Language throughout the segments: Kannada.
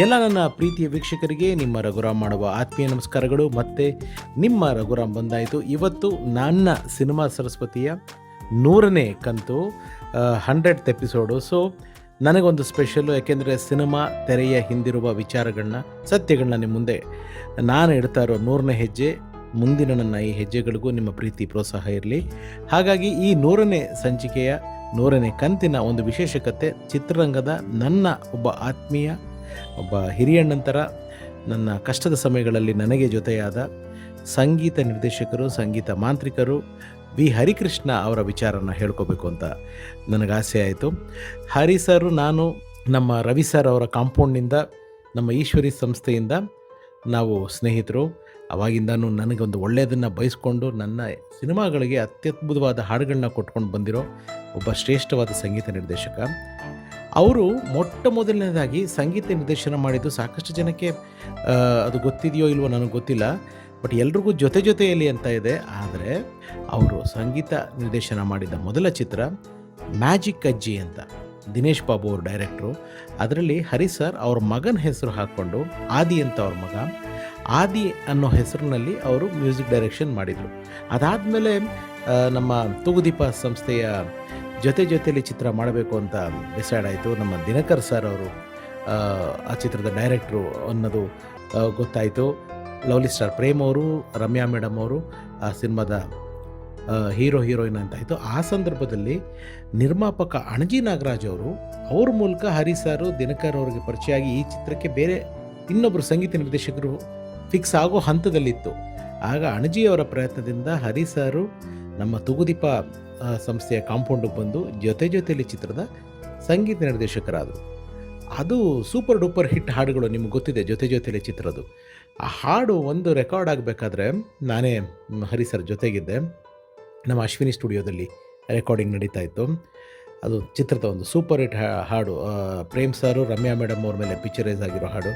ಎಲ್ಲ ನನ್ನ ಪ್ರೀತಿಯ ವೀಕ್ಷಕರಿಗೆ ನಿಮ್ಮ ರಘುರಾಮ್ ಮಾಡುವ ಆತ್ಮೀಯ ನಮಸ್ಕಾರಗಳು. ಮತ್ತು ನಿಮ್ಮ ರಘುರಾಮ್ ಬಂದಾಯಿತು. ಇವತ್ತು ನನ್ನ ಸಿನಿಮಾ ಸರಸ್ವತಿಯ 100ನೇ ಕಂತು, 100th ಎಪಿಸೋಡು. ಸೊ ನನಗೊಂದು ಸ್ಪೆಷಲ್ಲು, ಯಾಕೆಂದರೆ ಸಿನಿಮಾ ತೆರೆಯ ಹಿಂದಿರುವ ವಿಚಾರಗಳನ್ನ, ಸತ್ಯಗಳನ್ನ ನಿಮ್ಮ ಮುಂದೆ ನಾನು ಇಡ್ತಾ ಇರೋ 100ನೇ ಹೆಜ್ಜೆ. ಮುಂದಿನ ನನ್ನ ಈ ಹೆಜ್ಜೆಗಳಿಗೂ ನಿಮ್ಮ ಪ್ರೀತಿ ಪ್ರೋತ್ಸಾಹ ಇರಲಿ. ಹಾಗಾಗಿ ಈ 100ನೇ ಸಂಚಿಕೆಯ 100ನೇ ಕಂತಿನ ಒಂದು ವಿಶೇಷ ಕತೆ, ಚಿತ್ರರಂಗದ ನನ್ನ ಒಬ್ಬ ಆತ್ಮೀಯ, ಒಬ್ಬ ಹಿರಿಯಣ್ಣಂತರ, ನನ್ನ ಕಷ್ಟದ ಸಮಯಗಳಲ್ಲಿ ನನಗೆ ಜೊತೆಯಾದ ಸಂಗೀತ ನಿರ್ದೇಶಕರು, ಸಂಗೀತ ಮಾಂತ್ರಿಕರು ವಿ ಹರಿಕೃಷ್ಣ ಅವರ ವಿಚಾರನ ಹೇಳ್ಕೋಬೇಕು ಅಂತ ನನಗೆ ಆಸೆ ಆಯಿತು. ಹರಿ ಸರು, ನಾನು ನಮ್ಮ ರವಿ ಸರ್ ಅವರ ಕಾಂಪೌಂಡ್ನಿಂದ, ನಮ್ಮ ಈಶ್ವರಿ ಸಂಸ್ಥೆಯಿಂದ ನಾವು ಸ್ನೇಹಿತರು. ಅವಾಗಿಂದನೂ ನನಗೊಂದು ಒಳ್ಳೆಯದನ್ನು ಬಯಸ್ಕೊಂಡು ನನ್ನ ಸಿನಿಮಾಗಳಿಗೆ ಅತ್ಯದ್ಭುತವಾದ ಹಾಡುಗಳನ್ನ ಕೊಟ್ಕೊಂಡು ಬಂದಿರೋ ಒಬ್ಬ ಶ್ರೇಷ್ಠವಾದ ಸಂಗೀತ ನಿರ್ದೇಶಕ. ಅವರು ಮೊಟ್ಟ ಮೊದಲನೇದಾಗಿ ಸಂಗೀತ ನಿರ್ದೇಶನ ಮಾಡಿದ್ದು ಸಾಕಷ್ಟು ಜನಕ್ಕೆ ಅದು ಗೊತ್ತಿದೆಯೋ ಇಲ್ವೋ ನನಗೆ ಗೊತ್ತಿಲ್ಲ, ಬಟ್ ಎಲ್ರಿಗೂ ಜೊತೆ ಜೊತೆಯಲ್ಲಿ ಅಂತ ಇದೆ. ಆದರೆ ಅವರು ಸಂಗೀತ ನಿರ್ದೇಶನ ಮಾಡಿದ ಮೊದಲ ಚಿತ್ರ ಮ್ಯಾಜಿಕ್ ಅಜ್ಜಿ ಅಂತ, ದಿನೇಶ್ ಬಾಬು ಅವರು ಡೈರೆಕ್ಟ್ರು. ಅದರಲ್ಲಿ ಹರಿ ಸರ್ ಅವ್ರ ಮಗನ ಹೆಸರು ಹಾಕ್ಕೊಂಡು, ಆದಿ ಅಂತ ಅವ್ರ ಮಗ, ಆದಿ ಅನ್ನೋ ಹೆಸರಿನಲ್ಲಿ ಅವರು ಮ್ಯೂಸಿಕ್ ಡೈರೆಕ್ಷನ್ ಮಾಡಿದರು. ಅದಾದಮೇಲೆ ನಮ್ಮ ತೂಗುದೀಪ ಸಂಸ್ಥೆಯ ಜೊತೆಯಲ್ಲಿ ಚಿತ್ರ ಮಾಡಬೇಕು ಅಂತ ಡಿಸೈಡ್ ಆಯಿತು. ನಮ್ಮ ದಿನಕರ್ ಸರ್ ಅವರು ಆ ಚಿತ್ರದ ಡೈರೆಕ್ಟ್ರು ಅನ್ನೋದು ಗೊತ್ತಾಯಿತು. ಲವ್ಲಿ ಸ್ಟಾರ್ ಪ್ರೇಮ್ ಅವರು, ರಮ್ಯಾ ಮೇಡಮ್ ಅವರು ಆ ಸಿನಿಮಾದ ಹೀರೋಯಿನ್ ಅಂತಾಯಿತು. ಆ ಸಂದರ್ಭದಲ್ಲಿ ನಿರ್ಮಾಪಕ ಅಣಜಿ ನಾಗರಾಜ್ ಅವರು, ಅವ್ರ ಮೂಲಕ ಹರಿ ಸಾರು ದಿನಕರ್ ಅವ್ರಿಗೆ ಪರಿಚಯ ಆಗಿ ಈ ಚಿತ್ರಕ್ಕೆ ಬೇರೆ ಇನ್ನೊಬ್ಬರು ಸಂಗೀತ ನಿರ್ದೇಶಕರು ಫಿಕ್ಸ್ ಆಗೋ ಹಂತದಲ್ಲಿತ್ತು. ಆಗ ಅಣಜಿಯವರ ಪ್ರಯತ್ನದಿಂದ ಹರಿ ಸಾರು ನಮ್ಮ ತೂಗುದೀಪ ಸಂಸ್ಥೆಯ ಕಾಂಪೌಂಡಿಗೆ ಬಂದು ಜೊತೆಯಲ್ಲಿ ಚಿತ್ರದ ಸಂಗೀತ ನಿರ್ದೇಶಕರಾದರು. ಅದು ಸೂಪರ್ ಡೂಪರ್ ಹಿಟ್ ಹಾಡುಗಳು ನಿಮ್ಗೆ ಗೊತ್ತಿದೆ. ಜೊತೆಯಲ್ಲಿ ಚಿತ್ರದ್ದು ಆ ಹಾಡು ಒಂದು ರೆಕಾರ್ಡ್ ಆಗಬೇಕಾದ್ರೆ ನಾನೇ ಹರಿ ಸರ್ ಜೊತೆಗಿದ್ದೆ. ನಮ್ಮ ಅಶ್ವಿನಿ ಸ್ಟುಡಿಯೋದಲ್ಲಿ ರೆಕಾರ್ಡಿಂಗ್ ನಡೀತಾ ಇತ್ತು. ಅದು ಚಿತ್ರದ ಒಂದು ಸೂಪರ್ ಹಿಟ್ ಹಾಡು, ಪ್ರೇಮ್ ಸಾರು ರಮ್ಯಾ ಮೇಡಮ್ ಅವ್ರ ಮೇಲೆ ಪಿಕ್ಚರೈಸ್ ಆಗಿರೋ ಹಾಡು.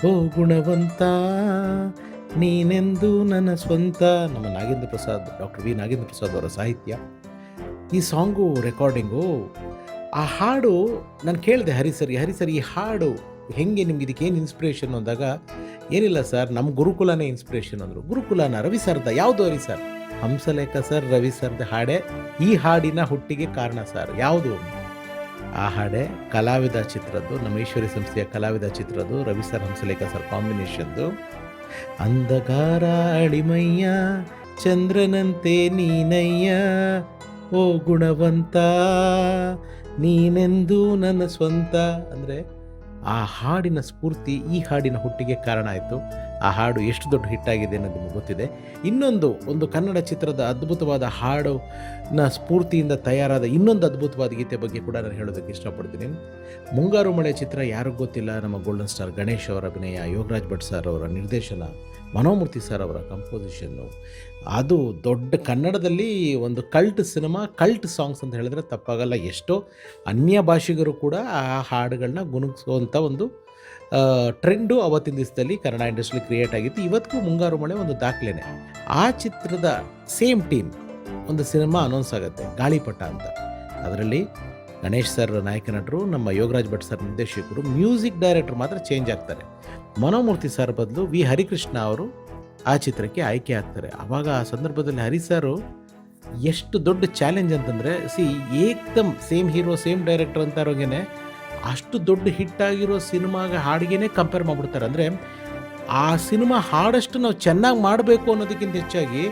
ಓ ಗುಣವಂತ ನೀನೆಂದು ನನ್ನ ಸ್ವಂತ, ನಮ್ಮ ನಾಗೇಂದ್ರ ಪ್ರಸಾದ್, ಡಾಕ್ಟರ್ ವಿ ನಾಗೇಂದ್ರ ಪ್ರಸಾದ್ ಅವರ ಸಾಹಿತ್ಯ. ಈ ಸಾಂಗು ರೆಕಾರ್ಡಿಂಗು, ಆ ಹಾಡು ನಾನು ಕೇಳಿದೆ ಹರಿ ಸರ್ ಈ ಹಾಡು ಹೆಂಗೆ, ನಿಮ್ಗೆ ಇದಕ್ಕೇನು ಇನ್ಸ್ಪಿರೇಷನ್ ಅಂದಾಗ, ಏನಿಲ್ಲ ಸರ್ ನಮ್ಮ ಗುರುಕುಲನೇ ಇನ್ಸ್ಪಿರೇಷನ್ ಅಂದರು. ಗುರುಕುಲನ ರವಿ ಸರ್ದ ಯಾವುದು? ಹರಿ ಸರ್ ಹಂಸಲೇಖ ಸರ್ ರವಿ ಸರ್ದ ಹಾಡೇ ಈ ಹಾಡಿನ ಹುಟ್ಟಿಗೆ ಕಾರಣ ಸರ್. ಯಾವುದು? ಆ ಹಾಡೇ ಕಲಾವಿದ ಚಿತ್ರದ್ದು, ನಮ್ಮ ಈಶ್ವರಿ ಸಂಸ್ಥೆಯ ಕಲಾವಿದ ಚಿತ್ರದ್ದು, ರವಿ ಸರ್ ಹಂಸಲೇಖ ಸರ್ ಕಾಂಬಿನೇಷನ್ದು. ಅಂಧಕಾರ ಅಳಿಮಯ್ಯ ಚಂದ್ರನಂತೆ ನೀನಯ್ಯ, ಓ ಗುಣವಂತ ನೀನೆಂದು ನನ್ನ ಸ್ವಂತ. ಅಂದರೆ ಆ ಹಾಡಿನ ಸ್ಫೂರ್ತಿ ಈ ಹಾಡಿನ ಹುಟ್ಟಿಗೆ ಕಾರಣ ಆಯಿತು. ಆ ಹಾಡು ಎಷ್ಟು ದೊಡ್ಡ ಹಿಟ್ಟಾಗಿದೆ ಅನ್ನೋದು ನಿಮಗೆ ಗೊತ್ತಿದೆ. ಒಂದು ಕನ್ನಡ ಚಿತ್ರದ ಅದ್ಭುತವಾದ ಹಾಡಿನ ಸ್ಫೂರ್ತಿಯಿಂದ ತಯಾರಾದ ಇನ್ನೊಂದು ಅದ್ಭುತವಾದ ಗೀತೆ ಬಗ್ಗೆ ಕೂಡ ನಾನು ಹೇಳೋದಕ್ಕೆ ಇಷ್ಟಪಡ್ತೀನಿ. ಮುಂಗಾರು ಮಳೆ ಚಿತ್ರ ಯಾರಿಗೂ ಗೊತ್ತಿಲ್ಲ. ನಮ್ಮ ಗೋಲ್ಡನ್ ಸ್ಟಾರ್ ಗಣೇಶ್ ಅವರ ಅಭಿನಯ, ಯೋಗರಾಜ್ ಭಟ್ ಸರ್ ಅವರ ನಿರ್ದೇಶನ, ಮನೋಮೂರ್ತಿ ಸರ್ ಅವರ ಕಂಪೋಸಿಷನ್ನು. ಅದು ದೊಡ್ಡ ಕನ್ನಡದಲ್ಲಿ ಒಂದು ಕಲ್ಟ್ ಸಿನಿಮಾ, ಕಲ್ಟ್ ಸಾಂಗ್ಸ್ ಅಂತ ಹೇಳಿದ್ರೆ ತಪ್ಪಾಗಲ್ಲ. ಎಷ್ಟೋ ಅನ್ಯ ಭಾಷಿಗರು ಕೂಡ ಆ ಹಾಡುಗಳನ್ನ ಗುಣಗಿಸುವಂಥ ಒಂದು ಟ್ರೆಂಡು ಅವತ್ತಿನ ದಿವಸದಲ್ಲಿ ಕನ್ನಡ ಇಂಡಸ್ಟ್ರಿ ಕ್ರಿಯೇಟ್ ಆಗಿತ್ತು. ಇವತ್ತಿಗೂ ಮುಂಗಾರು ಮಳೆ ಒಂದು ದಾಖಲೆನೆ. ಆ ಚಿತ್ರದ ಸೇಮ್ ಟೀಮ್ ಒಂದು ಸಿನಿಮಾ ಅನೌನ್ಸ್ ಆಗುತ್ತೆ, ಗಾಳಿಪಟ ಅಂತ. ಅದರಲ್ಲಿ ಗಣೇಶ್ ಸರ್ ನಾಯಕ ನಟರು, ನಮ್ಮ ಯೋಗರಾಜ್ ಭಟ್ ಸರ್ ನಿರ್ದೇಶಕರು, ಮ್ಯೂಸಿಕ್ ಡೈರೆಕ್ಟರ್ ಮಾತ್ರ ಚೇಂಜ್ ಆಗ್ತಾರೆ. ಮನೋಮೂರ್ತಿ ಸರ್ ಬದಲು ವಿ ಹರಿಕೃಷ್ಣ ಅವರು ಆ ಚಿತ್ರಕ್ಕೆ ಆಯ್ಕೆ ಆಗ್ತಾರೆ. ಆವಾಗ ಆ ಸಂದರ್ಭದಲ್ಲಿ ಹರಿ ಸರು ಎಷ್ಟು ದೊಡ್ಡ ಚಾಲೆಂಜ್ ಅಂತಂದರೆ, ಏಕ್ದಮ್ ಸೇಮ್ ಹೀರೋ ಸೇಮ್ ಡೈರೆಕ್ಟರ್ ಅಂತ ಇರೋಂಗೆ ಅಷ್ಟು ದೊಡ್ಡ ಹಿಟ್ಟಾಗಿರೋ ಸಿನಿಮಾಗೆ ಹಾಡಿಗೆ ಕಂಪೇರ್ ಮಾಡಿಬಿಡ್ತಾರೆ. ಅಂದರೆ ಆ ಸಿನಿಮಾ ಹಾಡಷ್ಟು ನಾವು ಚೆನ್ನಾಗಿ ಮಾಡಬೇಕು ಅನ್ನೋದಕ್ಕಿಂತ ಹೆಚ್ಚಾಗಿ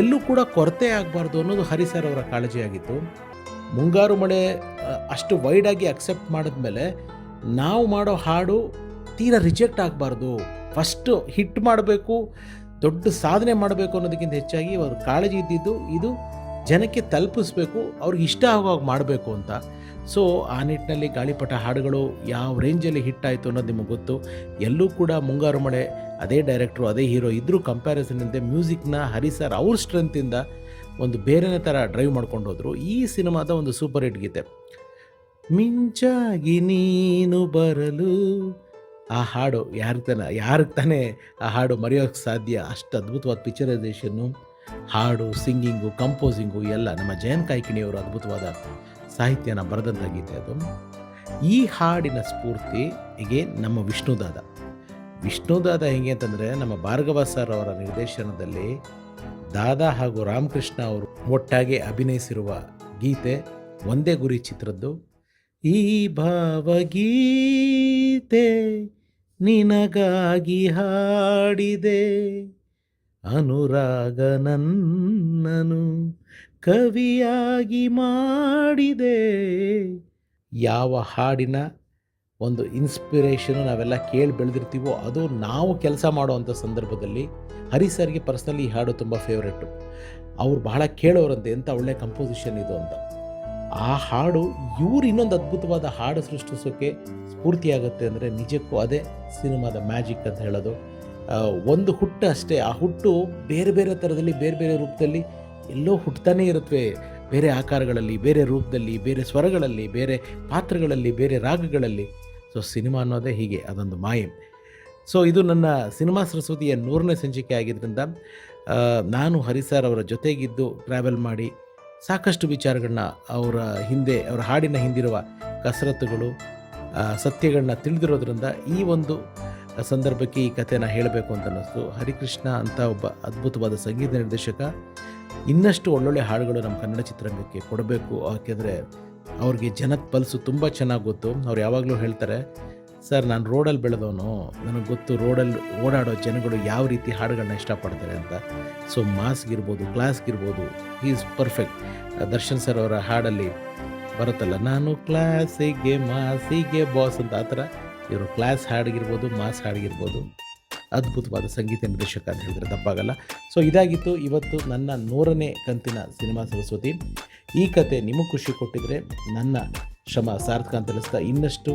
ಎಲ್ಲೂ ಕೂಡ ಕೊರತೆ ಆಗಬಾರ್ದು ಅನ್ನೋದು ಹರಿ ಸರ್ ಅವರ ಕಾಳಜಿ ಆಗಿತ್ತು. ಮುಂಗಾರು ಮಳೆ ಅಷ್ಟು ವೈಡಾಗಿ ಅಕ್ಸೆಪ್ಟ್ ಮಾಡಿದ್ಮೇಲೆ ನಾವು ಮಾಡೋ ಹಾಡು ತೀರಾ ರಿಜೆಕ್ಟ್ ಆಗಬಾರ್ದು, ಫಸ್ಟು ಹಿಟ್ ಮಾಡಬೇಕು, ದೊಡ್ಡ ಸಾಧನೆ ಮಾಡಬೇಕು ಅನ್ನೋದಕ್ಕಿಂತ ಹೆಚ್ಚಾಗಿ ಅವ್ರ ಕಾಳಜಿ ಇದ್ದಿದ್ದು ಇದು ಜನಕ್ಕೆ ತಲುಪಿಸ್ಬೇಕು, ಅವ್ರಿಗೆ ಇಷ್ಟ ಆಗುವಾಗ ಮಾಡಬೇಕು ಅಂತ. ಸೊ ಆ ನಿಟ್ಟಿನಲ್ಲಿ ಗಾಳಿಪಟ ಹಾಡುಗಳು ಯಾವ ರೇಂಜಲ್ಲಿ ಹಿಟ್ಟಾಯಿತು ಅನ್ನೋದು ನಿಮಗೆ ಗೊತ್ತು. ಎಲ್ಲೂ ಕೂಡ ಮುಂಗಾರು ಮಳೆ ಅದೇ ಡೈರೆಕ್ಟ್ರು ಅದೇ ಹೀರೋ ಇದ್ದರೂ ಕಂಪ್ಯಾರಿಸನ್ನಿಂದ ಮ್ಯೂಸಿಕ್ನ ಹರಿ ಸರ್ ಅವ್ರ ಸ್ಟ್ರೆಂತಿಂದ ಒಂದು ಬೇರೆನೇ ಥರ ಡ್ರೈವ್ ಮಾಡ್ಕೊಂಡು ಹೋದರು. ಈ ಸಿನಿಮಾದ ಒಂದು ಸೂಪರ್ ಹಿಟ್ ಗೀತೆ ಮಿಂಚಾಗಿ ನೀನು ಬರಲು, ಆ ಹಾಡು ಯಾರಿಗೆ ತಾನೇ ಆ ಹಾಡು ಮರೆಯೋಕ್ಕೆ ಸಾಧ್ಯ? ಅಷ್ಟು ಅದ್ಭುತವಾದ ಪಿಕ್ಚರೈಸೇಷನ್ನು, ಹಾಡು, ಸಿಂಗಿಂಗು, ಕಂಪೋಸಿಂಗು ಎಲ್ಲ ನಮ್ಮ ಜಯಂತ್ ಕಾಯ್ಕಿಣಿಯವರು ಅದ್ಭುತವಾದ ಸಾಹಿತ್ಯನ ಬರೆದಂಥ ಗೀತೆ ಅದು. ಈ ಹಾಡಿನ ಸ್ಫೂರ್ತಿಗೆ ನಮ್ಮ ವಿಷ್ಣುದಾದ ಹೆಂಗೆ ಅಂತಂದರೆ, ನಮ್ಮ ಭಾರ್ಗವ ಸರ್ ಅವರ ನಿರ್ದೇಶನದಲ್ಲಿ ದಾದಾ ಹಾಗೂ ರಾಮಕೃಷ್ಣ ಅವರು ಒಟ್ಟಾಗಿ ಅಭಿನಯಿಸಿರುವ ಗೀತೆ ಒಂದೇ ಗುರಿ ಚಿತ್ರದ್ದು. ಈ ಭಾವಗೀತೆ ನಿನಗಾಗಿ ಹಾಡಿದೆ, ಅನುರಾಗ ನನ್ನನು ಕವಿಯಾಗಿ ಮಾಡಿದೆ. ಯಾವ ಹಾಡಿನ ಒಂದು ಇನ್ಸ್ಪಿರೇಷನು ನಾವೆಲ್ಲ ಕೇಳಿ ಬೆಳೆದಿರ್ತೀವೋ ಅದು ನಾವು ಕೆಲಸ ಮಾಡುವಂಥ ಸಂದರ್ಭದಲ್ಲಿ ಹರಿಸರ್ಗೆ ಪರ್ಸ್ನಲಿ ಈ ಹಾಡು ತುಂಬ ಫೇವ್ರೆಟ್ಟು. ಅವ್ರು ಬಹಳ ಕೇಳೋರಂತೆ, ಎಂಥ ಒಳ್ಳೆ ಕಂಪೋಸಿಷನ್ ಇದು ಅಂತ. ಆ ಹಾಡು ಇವ್ರು ಇನ್ನೊಂದು ಅದ್ಭುತವಾದ ಹಾಡು ಸೃಷ್ಟಿಸೋಕ್ಕೆ ಸ್ಫೂರ್ತಿಯಾಗುತ್ತೆ ಅಂದರೆ ನಿಜಕ್ಕೂ ಅದೇ ಸಿನಿಮಾದ ಮ್ಯಾಜಿಕ್ ಅಂತ ಹೇಳೋದು. ಒಂದು ಹುಟ್ಟು ಅಷ್ಟೇ, ಆ ಹುಟ್ಟು ಬೇರೆ ಬೇರೆ ಥರದಲ್ಲಿ ಬೇರೆ ಬೇರೆ ರೂಪದಲ್ಲಿ ಎಲ್ಲೋ ಹುಟ್ಟುತ್ತಾನೇ ಇರುತ್ತವೆ, ಬೇರೆ ಆಕಾರಗಳಲ್ಲಿ, ಬೇರೆ ರೂಪದಲ್ಲಿ, ಬೇರೆ ಸ್ವರಗಳಲ್ಲಿ, ಬೇರೆ ಪಾತ್ರಗಳಲ್ಲಿ, ಬೇರೆ ರಾಗಗಳಲ್ಲಿ. ಸೊ ಸಿನಿಮಾ ಅನ್ನೋದೇ ಹೀಗೆ, ಅದೊಂದು ಮಾಯೆ. ಸೊ ಇದು ನನ್ನ ಸಿನಿಮಾ ಸರಸ್ವತಿಯ 100ನೇ ಸಂಚಿಕೆ ಆಗಿದ್ದರಿಂದ ನಾನು ಹರಿಸರ್ ಅವರ ಜೊತೆಗಿದ್ದು ಟ್ರಾವೆಲ್ ಮಾಡಿ ಸಾಕಷ್ಟು ವಿಚಾರಗಳನ್ನ ಅವರ ಹಾಡಿನ ಹಿಂದಿರುವ ಕಸರತ್ತುಗಳು, ಸತ್ಯಗಳನ್ನ ತಿಳಿದಿರೋದ್ರಿಂದ ಈ ಒಂದು ಸಂದರ್ಭಕ್ಕೆ ಈ ಕಥೆನ ಹೇಳಬೇಕು ಅಂತ ಅನ್ನಿಸ್ತು. ಹರಿಕೃಷ್ಣ ಅಂತ ಒಬ್ಬ ಅದ್ಭುತವಾದ ಸಂಗೀತ ನಿರ್ದೇಶಕ ಇನ್ನಷ್ಟು ಒಳ್ಳೊಳ್ಳೆ ಹಾಡುಗಳು ನಮ್ಮ ಕನ್ನಡ ಚಿತ್ರರಂಗಕ್ಕೆ ಕೊಡಬೇಕು. ಯಾಕೆಂದರೆ ಅವ್ರಿಗೆ ಜನದ ಪಲ್ಸು ತುಂಬ ಚೆನ್ನಾಗಿ ಗೊತ್ತು. ಅವ್ರು ಯಾವಾಗಲೂ ಹೇಳ್ತಾರೆ, ಸರ್ ನಾನು ರೋಡಲ್ಲಿ ಬೆಳೆದವನು, ನನಗೆ ಗೊತ್ತು ರೋಡಲ್ಲಿ ಓಡಾಡೋ ಜನಗಳು ಯಾವ ರೀತಿ ಹಾಡುಗಳನ್ನ ಇಷ್ಟಪಡ್ತಾರೆ ಅಂತ. ಸೊ ಮಾಸ್ಗಿರ್ಬೋದು, ಕ್ಲಾಸ್ಗಿರ್ಬೋದು, ಈಸ್ ಪರ್ಫೆಕ್ಟ್. ದರ್ಶನ್ ಸರ್ ಅವರ ಹಾಡಲ್ಲಿ ಬರುತ್ತಲ್ಲ, ನಾನು ಕ್ಲಾಸಿಗೆ ಮಾಸಿಗೆ ಬಾಸ್ ಅಂತ, ಆ ಥರ ಇವರು ಕ್ಲಾಸ್ ಹಾಡಿಗಿರ್ಬೋದು, ಮಾಸ್ ಹಾಡಿಗಿರ್ಬೋದು, ಅದ್ಭುತವಾದ ಸಂಗೀತ ನಿರ್ದೇಶಕ ಅಂತ ಹೇಳಿದ್ರೆ ತಪ್ಪಾಗಲ್ಲ. ಸೊ ಇದಾಗಿತ್ತು ಇವತ್ತು ನನ್ನ 100ನೇ ಕಂತಿನ ಸಿನಿಮಾ ಸರಸ್ವತಿ. ಈ ಕತೆ ನಿಮಗೆ ಖುಷಿ ಕೊಟ್ಟಿದ್ರೆ ನನ್ನ ಶ್ರಮ ಸಾರ್ಥಕ ಅಂತ ತಿಳಿಸ್ತಾ, ಇನ್ನಷ್ಟು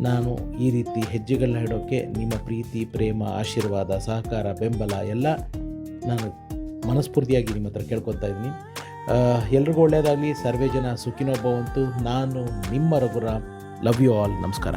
ನಾನು ಈ ರೀತಿ ಹೆಜ್ಜೆಗಳನ್ನ ಇಡೋಕ್ಕೆ ನಿಮ್ಮ ಪ್ರೀತಿ, ಪ್ರೇಮ, ಆಶೀರ್ವಾದ, ಸಹಕಾರ, ಬೆಂಬಲ ಎಲ್ಲ ನಾನು ಮನಸ್ಫೂರ್ತಿಯಾಗಿ ನಿಮ್ಮ ಹತ್ರ ಕೇಳ್ಕೊತಾ ಇದ್ದೀನಿ. ಎಲ್ರಿಗೂ ಒಳ್ಳೆಯದಾಗಲಿ. ಸರ್ವೇ ಜನ ಸುಖಿನೋ ಭವಂತು. ನಾನು ನಿಮ್ಮ ರಘುರಾಮ್. Love you all. ನಮಸ್ಕಾರ.